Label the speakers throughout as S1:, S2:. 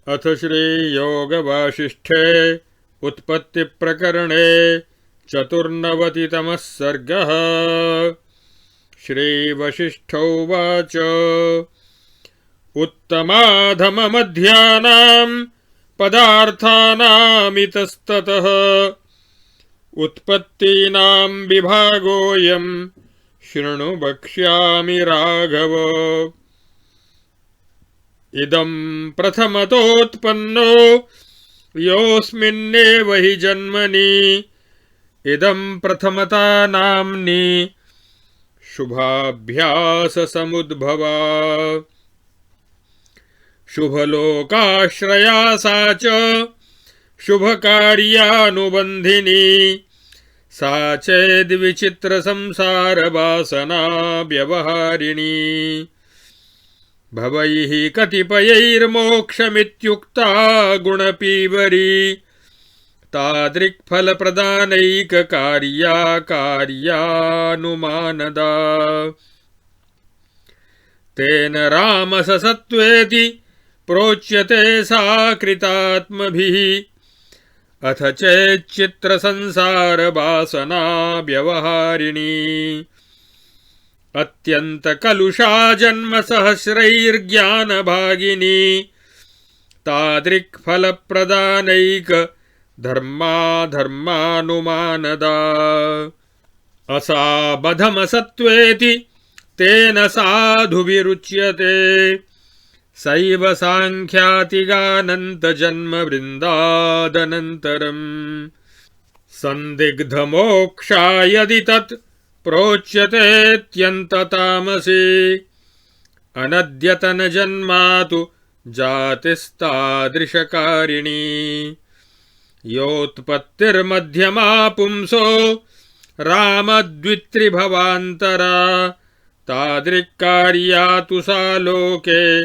S1: अथ श्रीयोगवासिष्ठे उत्पत्तिप्रकरणे 94तमः सर्गः। श्रीवसिष्ठोवाच उत्तमाधममध्यानां पदार्थानामितस्ततः उत्पत्तीनां विभागोऽयं शृणु वक्ष्यामि राघव। इदं प्रथमतोत्पन्नो योऽस्मिन्नेव हि जन्मनि इदं प्रथमता नाम्नि शुभाभ्याससमुद्भवा। शुभलोकाश्रया सा च शुभकार्यानुबन्धिनी सा चेद्विचित्रसंसारवासना व्यवहारिणी। भवैः कतिपयैर्मोक्षमित्युक्ता गुणपीवरी तादृक्फलप्रदानैककार्या कार्यानुमानदा। तेन रामससत्त्वेति प्रोच्यते सा कृतात्मभिः अथ चेच्चित्रसंसारवासना व्यवहारिणी। अत्यन्तकलुषा जन्मसहस्रैर्ज्ञानभागिनी तादृक्फलप्रदानैक धर्मानुमानदा। असाबधमसत्त्वेति तेन साधुभिरुच्यते सैव साङ्ख्यातिगानन्तजन्मवृन्दादनन्तरम्। सन्दिग्धमोक्षा यदि तत् प्रोच्यतेऽत्यन्ततामसी अनद्यतनजन्मातु जातिस्तादृशकारिणी। योत्पत्तिर्मध्यमा पुंसो रामद्वित्रिभवान्तरा तादृक्कार्या तु सा लोके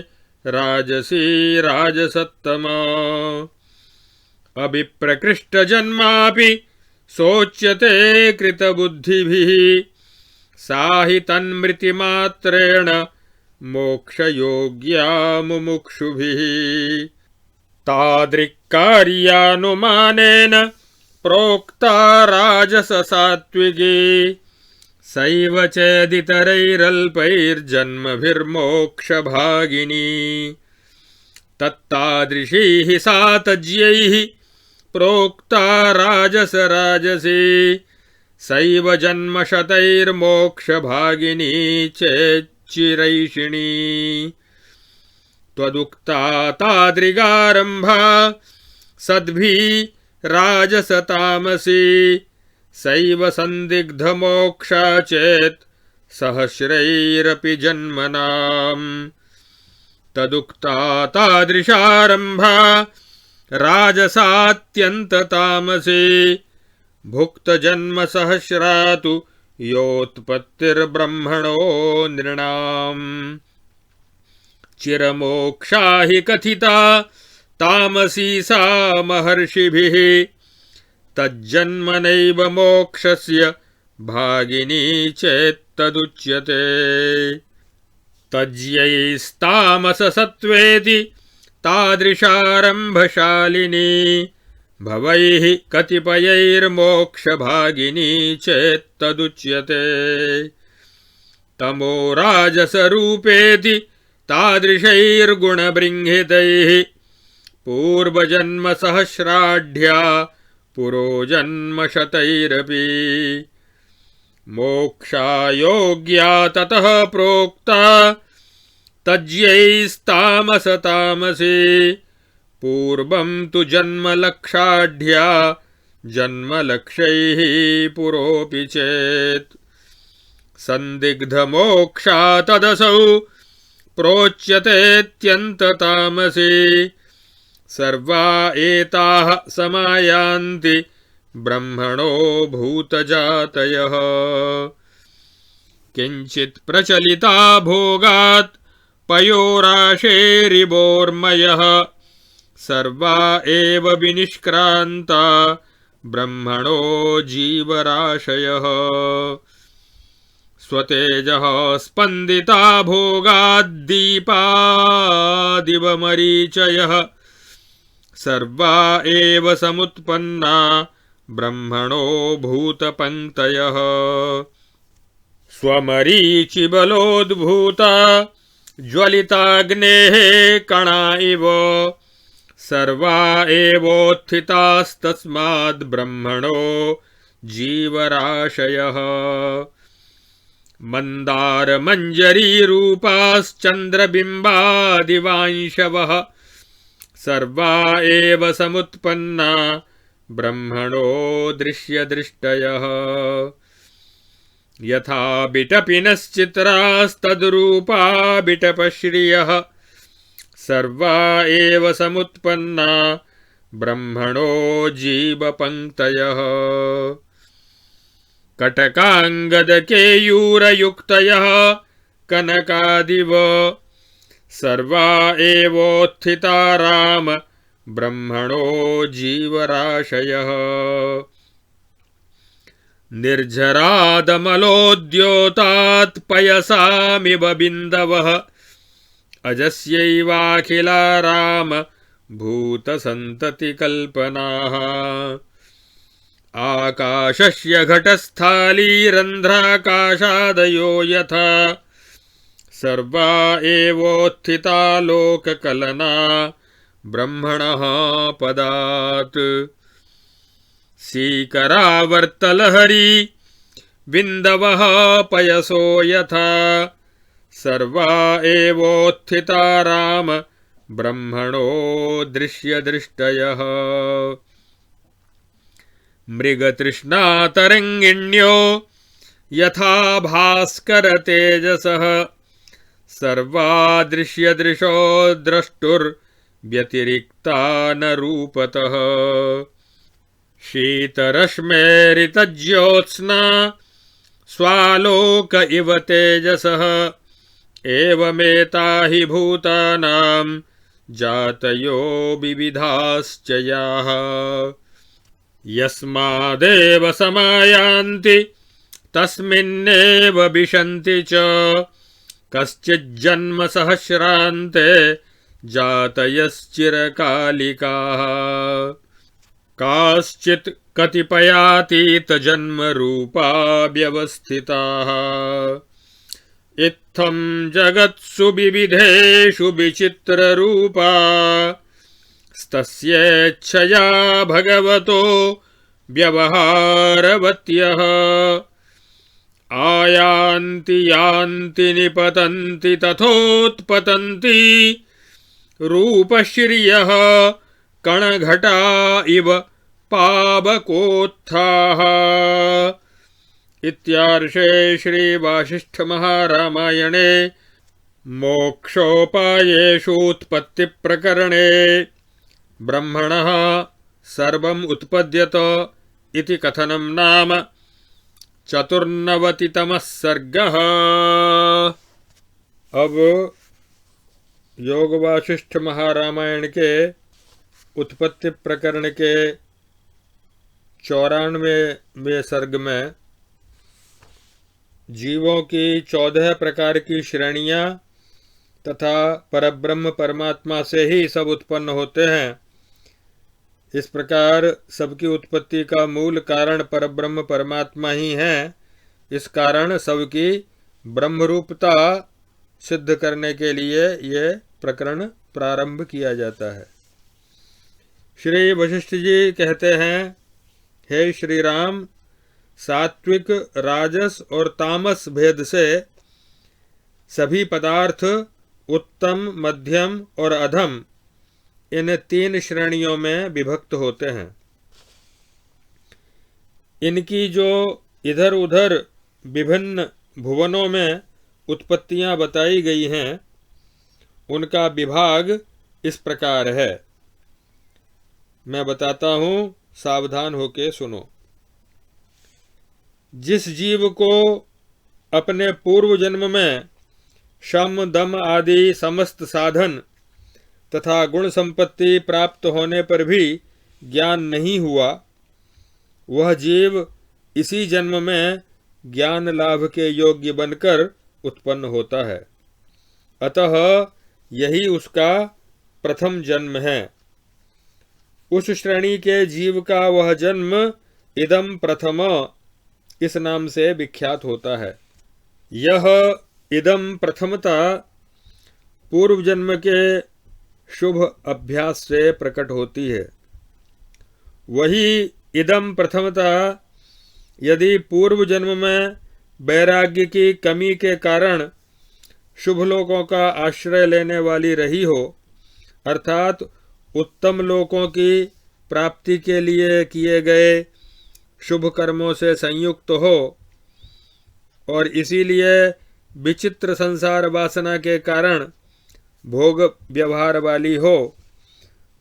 S1: राजसी राजसत्तमा। अभिप्रकृष्टजन्मापि सोच्यते कृतबुद्धिभिः सा हि तन्मृतिमात्रेण मोक्षयोग्या मुमुक्षुभिः। तादृक्कार्यानुमानेन प्रोक्ता राजससात्विकी सैव चेदितरैरल्पैर्जन्मभिर्मोक्षभागिनी। तत्तादृशीः सा तज्यैः प्रोक्ता राजसी सैव जन्मशतैर्मोक्षभागिनी चेच्चिरैषिणी। त्वदुक्ता तादृगारम्भा सद्भिः राजसतामसी सैव सन्दिग्धमोक्षा चेत् सहस्रैरपि जन्मनाम्। तदुक्ता तादृशारम्भा राजसात्यन्ततामसी भुक्तजन्मसहस्रा तु योत्पत्तिर्ब्रह्मणो नृणाम्। चिरमोक्षा हि कथिता तामसी सा महर्षिभिः तज्जन्मनैव मोक्षस्य भागिनी चेत्तदुच्यते। तज्यैस्तामससत्त्वेति तादृशारम्भशालिनी भवैः कतिपयैर्मोक्षभागिनी चेत्तदुच्यते। तमो राजसरूपेति तादृशैर्गुणबृंहितैः पूर्वजन्मसहस्राढ्या पुरोजन्मशतैरपि। मोक्षायोग्या ततः प्रोक्ता तज्यैस्तामसतामसी पूर्वं तु जन्मलक्षाढ्या जन्मलक्षैः पुरोऽपि चेत्। सन्दिग्धमोक्षा तदसौ प्रोच्यतेऽत्यन्ततामसी सर्वा एताः समायान्ति ब्रह्मणो भूतजातयः। किञ्चित् प्रचलिता भोगात् पयोराशेरिवोर्मयः सर्वा एव विनिष्क्रान्ता ब्रह्मणो जीवराशयः। स्वतेजः स्पन्दिता भोगाद्दीपादिव मरीचयः सर्वा एव समुत्पन्ना ब्रह्मणो भूतपङ्क्तयः स्वमरीचिबलोद्भूता ज्वलिताग्नेः कणा इव सर्वा एवोत्थितास्तस्माद् ब्रह्मणो जीवराशयः मन्दारमञ्जरीरूपाश्चन्द्रबिम्बादिवांशवः सर्वा एव समुत्पन्ना ब्रह्मणो दृश्यदृष्टयः यथा बिटपिनश्चित्रास्तद्रूपा बिटपश्रियः सर्वा एव समुत्पन्ना ब्रह्मणो जीवपङ्क्तयः कटकाङ्गदकेयूरयुक्तयः कनकादिव सर्वा एवोत्थिता राम ब्रह्मणो जीवराशयः निर्झरादमलोद्योतात् पयसामिव बिन्दवः अजस्यैवाखिला राम भूतसन्ततिकल्पनाः आकाशस्य घटस्थालीरन्ध्राकाशादयो यथा सर्वा एवोत्थिता लोककलना ब्रह्मणः पदात् सीकरावर्तलहरी बिन्दवः पयसो यथा सर्वा एवोत्थिता राम ब्रह्मणो दृश्यदृष्टयः मृगतृष्णातरङ्गिण्यो यथा भास्करतेजसः सर्वा दृश्यदृशो द्रष्टुर्व्यतिरिक्ता न रूपतः शीतरश्मेरितज्योत्स्ना स्वालोक इव तेजसः एवमेता हि भूतानां जातयो विविधाश्च याः यस्मादेव समायान्ति तस्मिन्नेव विशन्ति च कश्चिज्जन्म सहस्रान्ते जातयश्चिरकालिकाः काश्चित् कतिपयातीतजन्मरूपा व्यवस्थिताः इत्थं जगत्सु विविधेषु विचित्ररूपा स्तस्येच्छया भगवतो व्यवहारवत्यः आयान्ति यान्ति निपतन्ति तथोत्पतन्ति रूपश्रियः कणघटा इव पावकोत्थाः। इत्यार्षे श्रीवासिष्ठमहारामायणे मोक्षोपायेषूत्पत्तिप्रकरणे ब्रह्मणः सर्वम् उत्पद्यत इति कथनं नाम 94तमः सर्गः। अब योग वासिष्ठ महारामायण के उत्पत्ति प्रकरण के 94वें सर्ग में जीवों की 14 प्रकार की श्रेणियां तथा परब्रह्म परमात्मा से ही सब उत्पन्न होते हैं। इस प्रकार सबकी उत्पत्ति का मूल कारण परब्रह्म परमात्मा ही है। इस कारण सबकी ब्रह्मरूपता सिद्ध करने के लिए ये प्रकरण प्रारंभ किया जाता है। श्री वशिष्ठ जी कहते हैं, हे श्री राम, सात्विक, राजस और तामस भेद से सभी पदार्थ उत्तम, मध्यम और अधम इन 3 श्रेणियों में विभक्त होते हैं। इनकी जो इधर उधर विभिन्न भुवनों में उत्पत्तियां बताई गई हैं, उनका विभाग इस प्रकार है। मैं बताता हूं, सावधान होकर सुनो। जिस जीव को अपने पूर्व जन्म में शम, दम आदि समस्त साधन तथा गुण संपत्ति प्राप्त होने पर भी ज्ञान नहीं हुआ, वह जीव इसी जन्म में ज्ञान लाभ के योग्य बनकर उत्पन्न होता है। अतः यही उसका प्रथम जन्म है। उस श्रेणी के जीव का वह जन्म इदम प्रथम इस नाम से विख्यात होता है। यह इदम प्रथमता पूर्व जन्म के शुभ अभ्यास से प्रकट होती है। वही इदम प्रथमता यदि पूर्व जन्म में वैराग्य की कमी के कारण शुभ लोकों का आश्रय लेने वाली रही हो, अर्थात उत्तम लोकों की प्राप्ति के लिए किए गए शुभ कर्मों से संयुक्त हो और इसीलिए विचित्र संसार वासना के कारण भोग व्यवहार वाली हो,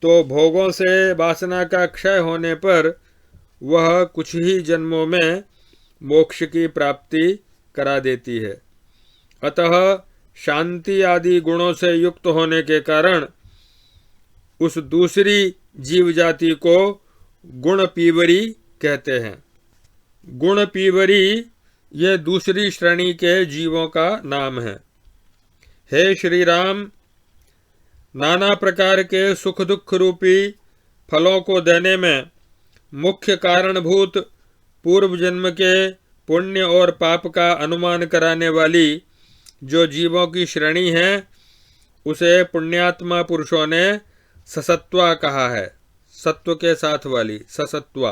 S1: तो भोगों से वासना का क्षय होने पर वह कुछ ही जन्मों में मोक्ष की प्राप्ति करा देती है। अतः शांति आदि गुणों से युक्त होने के कारण उस दूसरी जीव जाति को गुण पीवरी कहते हैं। गुण पीवरी ये दूसरी श्रेणी के जीवों का नाम है। हे श्री राम, नाना प्रकार के सुख दुख रूपी फलों को देने में मुख्य कारणभूत पूर्व जन्म के पुण्य और पाप का अनुमान कराने वाली जो जीवों की श्रेणी है, उसे पुण्यात्मा पुरुषों ने ससत्वा कहा है। सत्व के साथ वाली ससत्वा,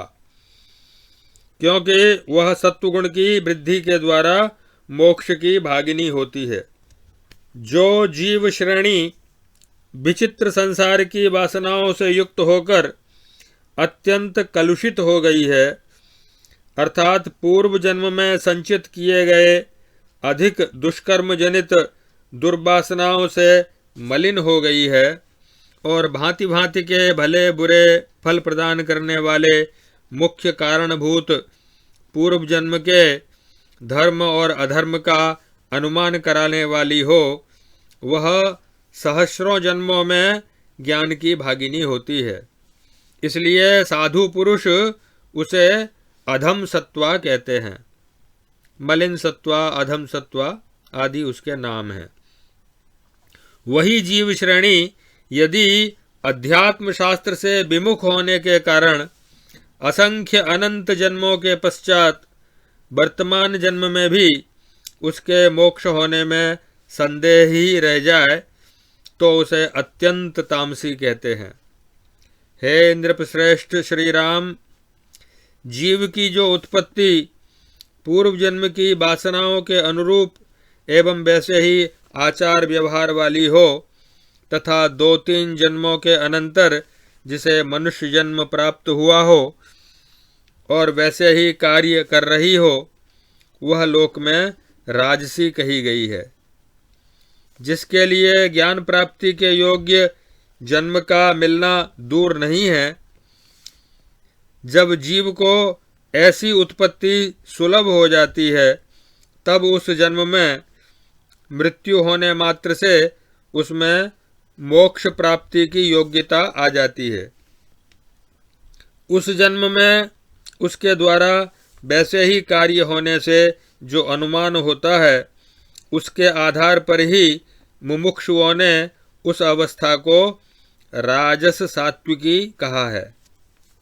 S1: क्योंकि वह सत्वगुण की वृद्धि के द्वारा मोक्ष की भागिनी होती है। जो जीव श्रेणी विचित्र संसार की वासनाओं से युक्त होकर अत्यंत कलुषित हो गई है, अर्थात पूर्व जन्म में संचित किए गए अधिक दुष्कर्म जनित दुर्वासनाओं से मलिन हो गई है और भांति भांति के भले बुरे फल प्रदान करने वाले मुख्य कारणभूत पूर्व जन्म के धर्म और अधर्म का अनुमान कराने वाली हो, वह सहस्रों जन्मों में ज्ञान की भागिनी होती है। इसलिए साधु पुरुष उसे अधम सत्वा कहते हैं। मलिन सत्वा, अधम सत्वा आदि उसके नाम हैं। वही जीव श्रेणी यदि अध्यात्म शास्त्र से विमुख होने के कारण असंख्य अनंत जन्मों के पश्चात वर्तमान जन्म में भी उसके मोक्ष होने में संदेह ही रह जाए, तो उसे अत्यंत तामसी कहते हैं। हे इंद्रप्रश्रेष्ठ श्री राम, जीव की जो उत्पत्ति पूर्व जन्म की वासनाओं के अनुरूप एवं वैसे ही आचार व्यवहार वाली हो तथा 2-3 जन्मों के अनंतर जिसे मनुष्य जन्म प्राप्त हुआ हो और वैसे ही कार्य कर रही हो, वह लोक में राजसी कही गई है। जिसके लिए ज्ञान प्राप्ति के योग्य जन्म का मिलना दूर नहीं है, जब जीव को ऐसी उत्पत्ति सुलभ हो जाती है, तब उस जन्म में मृत्यु होने मात्र से उसमें मोक्ष प्राप्ति की योग्यता आ जाती है। उस जन्म में उसके द्वारा वैसे ही कार्य होने से जो अनुमान होता है, उसके आधार पर ही मुमुक्षुओं ने उस अवस्था को राजस सात्विकी कहा है।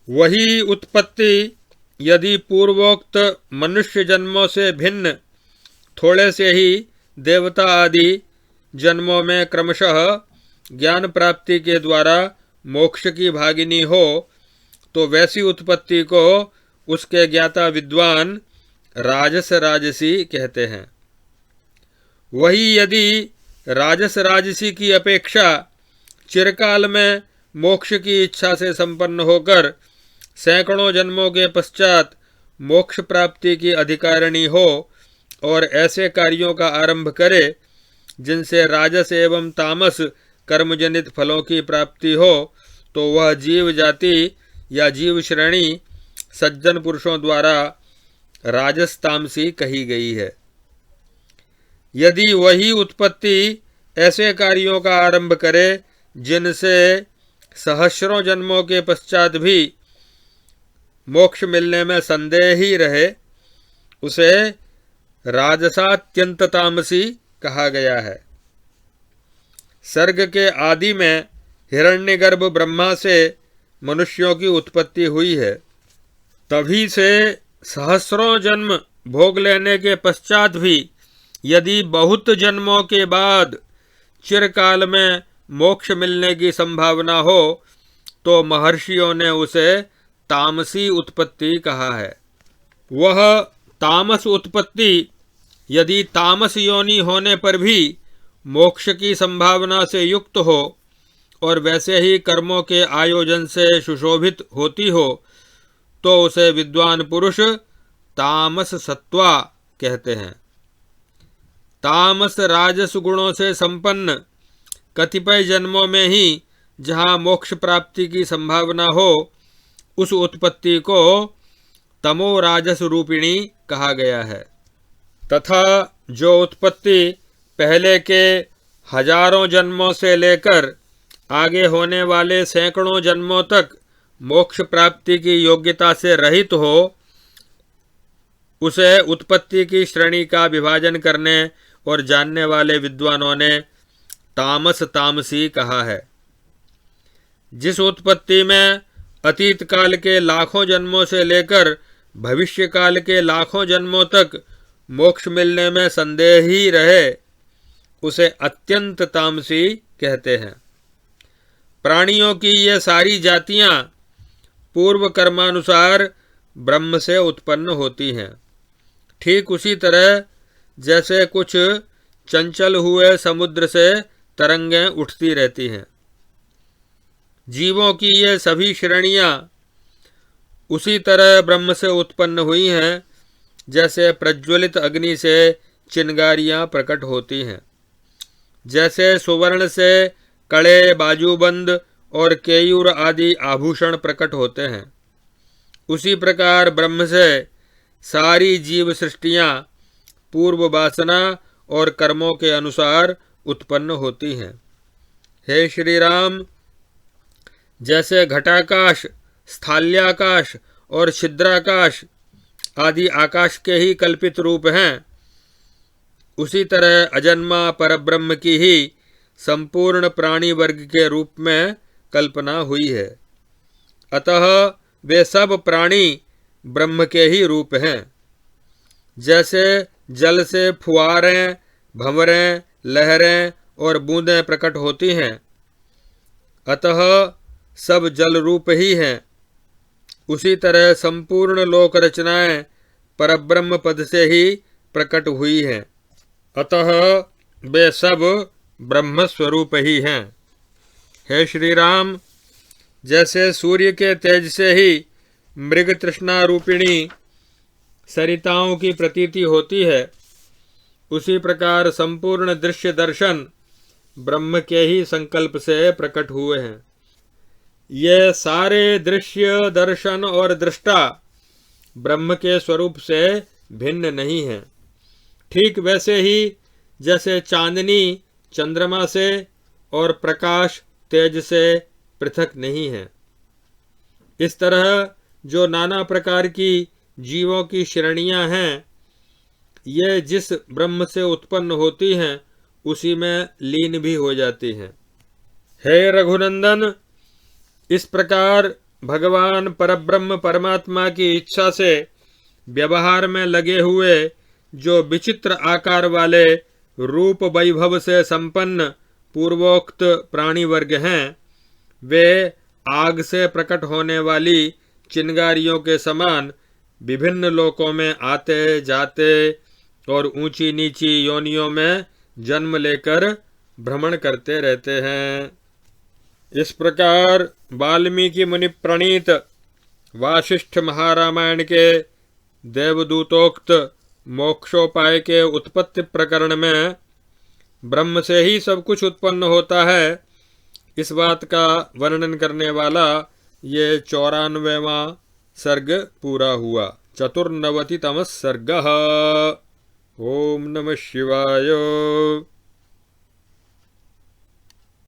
S1: वही उत्पत्ति यदि पूर्वोक्त मनुष्य जन्मों से भिन्न थोड़े से ही देवता आदि जन्मों में क्रमशः ज्ञान प्राप्ति के द्वारा मोक्ष की भागिनी हो, तो वैसी उत्पत्ति को उसके ज्ञाता विद्वान राजस राजसी कहते हैं। वही यदि राजस राजसी की अपेक्षा चिरकाल में मोक्ष की इच्छा से संपन्न होकर सैकड़ों जन्मों के पश्चात मोक्ष प्राप्ति की अधिकारिणी हो और ऐसे कार्यों का आरंभ करे जिनसे राजस एवं तामस कर्मजनित फलों की प्राप्ति हो, तो वह जीव जाति या जीव श्रेणी सज्जन पुरुषों द्वारा राजस तामसी कही गई है। यदि वही उत्पत्ति ऐसे कार्यों का आरंभ करे जिनसे सहस्रों जन्मों के पश्चात भी मोक्ष मिलने में संदेह ही रहे, उसे राजसात्यंत तामसी कहा गया है। सर्ग के आदि में हिरण्यगर्भ ब्रह्मा से मनुष्यों की उत्पत्ति हुई है। तभी से सहस्रों जन्म भोग लेने के पश्चात भी यदि बहुत जन्मों के बाद चिरकाल में मोक्ष मिलने की संभावना हो तो महर्षियों ने उसे तामसी उत्पत्ति कहा है। वह तामस उत्पत्ति यदि तामस योनि होने पर भी मोक्ष की संभावना से युक्त हो और वैसे ही कर्मों के आयोजन से सुशोभित होती हो तो उसे विद्वान पुरुष तामस सत्वा कहते हैं। तामस राजस गुणों से संपन्न कतिपय जन्मों में ही जहाँ मोक्ष प्राप्ति की संभावना हो उस उत्पत्ति को तमो राजस रूपिणी कहा गया है, तथा जो उत्पत्ति पहले के हजारों जन्मों से लेकर आगे होने वाले सैकड़ों जन्मों तक मोक्ष प्राप्ति की योग्यता से रहित हो उसे उत्पत्ति की श्रेणी का विभाजन करने और जानने वाले विद्वानों ने तामस तामसी कहा है। जिस उत्पत्ति में अतीत काल के लाखों जन्मों से लेकर भविष्य काल के लाखों जन्मों तक मोक्ष मिलने में संदेह ही रहे उसे अत्यंत तामसी कहते हैं। प्राणियों की ये सारी जातियां पूर्व कर्मानुसार ब्रह्म से उत्पन्न होती हैं। ठीक उसी तरह जैसे कुछ चंचल हुए समुद्र से तरंगें उठती रहती हैं। जीवों की ये सभी श्रेणियां उसी तरह ब्रह्म से उत्पन्न हुई हैं जैसे प्रज्वलित अग्नि से चिंगारियां प्रकट होती हैं। जैसे सुवर्ण से कड़े, बाजूबंद और केयूर आदि आभूषण प्रकट होते हैं उसी प्रकार ब्रह्म से सारी जीव सृष्टियां पूर्व वासना और कर्मों के अनुसार उत्पन्न होती हैं। हे श्री राम, जैसे घटाकाश, स्थाल्याकाश और छिद्राकाश आदि आकाश के ही कल्पित रूप हैं उसी तरह अजन्मा परब्रह्म की ही संपूर्ण प्राणी वर्ग के रूप में कल्पना हुई है। अतः वे सब प्राणी ब्रह्म के ही रूप हैं। जैसे जल से फुआरें, भंवरें, लहरें और बूंदें प्रकट होती हैं अतः सब जल रूप ही हैं, उसी तरह संपूर्ण लोक रचनाएं परब्रह्म पद से ही प्रकट हुई हैं अतः वे सब ब्रह्म स्वरूप ही हैं। हे श्री राम, जैसे सूर्य के तेज से ही मृग तृष्णा रूपिणी सरिताओं की प्रतीति होती है उसी प्रकार संपूर्ण दृश्य दर्शन ब्रह्म के ही संकल्प से प्रकट हुए हैं। ये सारे दृश्य, दर्शन और दृष्टा ब्रह्म के स्वरूप से भिन्न नहीं हैं। ठीक वैसे ही जैसे चांदनी चंद्रमा से और प्रकाश तेज से पृथक नहीं है, इस तरह जो नाना प्रकार की जीवों की श्रेणियां हैं ये जिस ब्रह्म से उत्पन्न होती हैं उसी में लीन भी हो जाती हैं। हे रघुनंदन, इस प्रकार भगवान परब्रह्म परमात्मा की इच्छा से व्यवहार में लगे हुए जो विचित्र आकार वाले रूप वैभव से संपन्न पूर्वोक्त प्राणी वर्ग हैं वे आग से प्रकट होने वाली चिंगारियों के समान विभिन्न लोकों में आते जाते और ऊंची नीची योनियों में जन्म लेकर भ्रमण करते रहते हैं। इस प्रकार वाल्मीकि मुनि प्रणीत वासिष्ठ महारामायण के देवदूतोक्त मोक्षोपाय के उत्पत्ति प्रकरण में ब्रह्म से ही सब कुछ उत्पन्न होता है इस बात का वर्णन करने वाला ये 94वां सर्ग पूरा हुआ। 94तमः सर्गः। ओम नमः शिवाय।